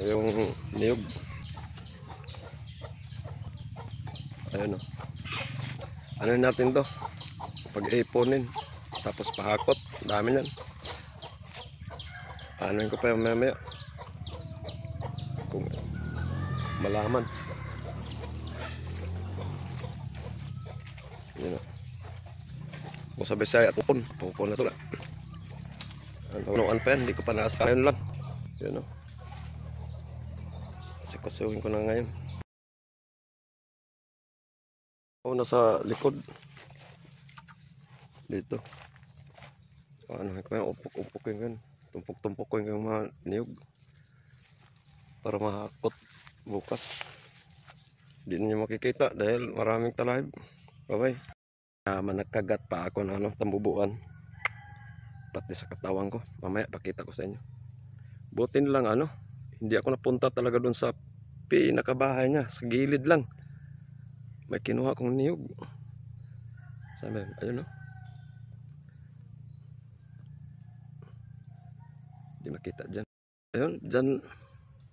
yung niyog. Ayun o. Ano natin to? Pag-iponin. Tapos pahakot. Dami yan. Anoin ko pa yung mamaya. Kung malaman. Yun o. Kung sa Bisaya at pupon na ito lang. Ano pa yan, hindi ko pa naas. Ayun lang. Yun o. Sikasuhin ko na ngayon. O, nasa likod. Dito. Ano ko yan, upok-upok yung gan. Tumpok-tumpok ko yung mga niyog. Para mahakot bukas. Hindi niyo makikita dahil maraming talahib. Bye-bye. Managkagat pa ako ng tambubuan. Pati sa katawan ko. Mamaya pakita ko sa inyo. Buti lang hindi ako napunta talaga doon sa pinakabahay niya. Sa gilid lang. May kinuha kong niyog. Sabi, ayun o. Hindi makita dyan. Ayun,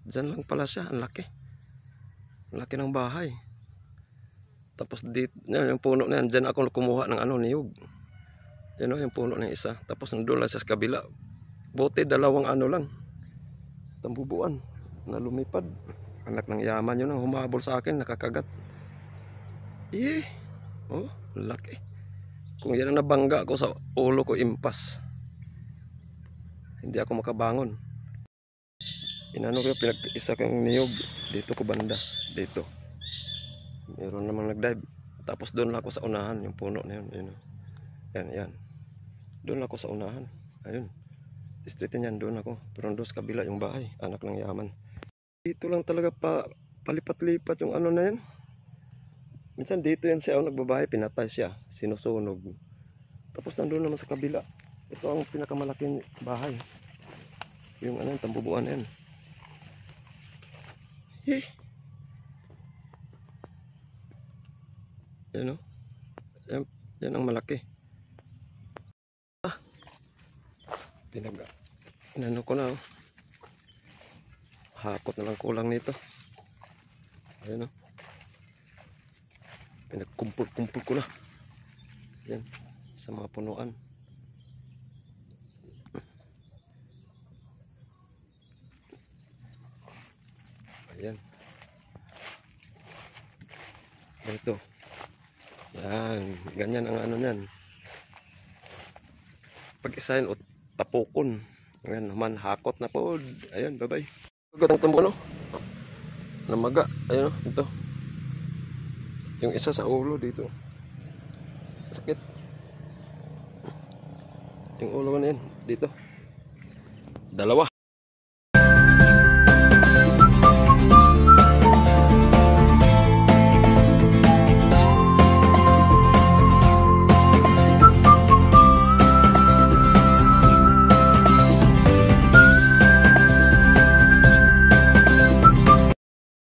dyan lang pala siya. Ang laki. Ang laki ng bahay. Tapos dito, yung puno na yan, dyan ako kumuha ng niyog. Yan o, yung puno na isa. Tapos nandun lang sa kabila. Buti dalawang lang. Tambubuan na lumipad. Anak ng yaman yun, humabol sa akin, nakakagat. Oh, laki. Kung yan ang nabangga ko sa ulo ko, impas. Hindi ako makabangon. Inano ko, pinag-isa kong niyog. Dito ko banda. Dito. Meron namang nag-dive. Tapos doon lang ako sa unahan. Yung puno na yun. Yan. Doon lang ako sa unahan. Ayun. Distritin yan. Doon ako. Pero doon sa kabila yung bahay. Anak ng yaman. Dito lang talaga palipat-lipat yung na yan. Minsan dito yan siya nagbabahay. Pinatay siya. Sinusunog. Tapos nandun naman sa kabila. Ito ang pinakamalaking bahay. Yung tambubuan yan. Yan o. Yan ang malaki. Inano ko na o. Hakot na lang kulang nito. Ayan o. Pinagkumpul-kumpul ko na. Yan. Sa mga punuan. Ayan. Ito. Yan. Ganyan ang niyan. Pag-isahin o tapukon. Ayan naman. Hakot na po. Ayan. Bye-bye. Ang tumbo namaga. Ayan o. Ito. Yung isa sa ulo dito. Sakit. Yung ulo na yan. Dito. Dalawa.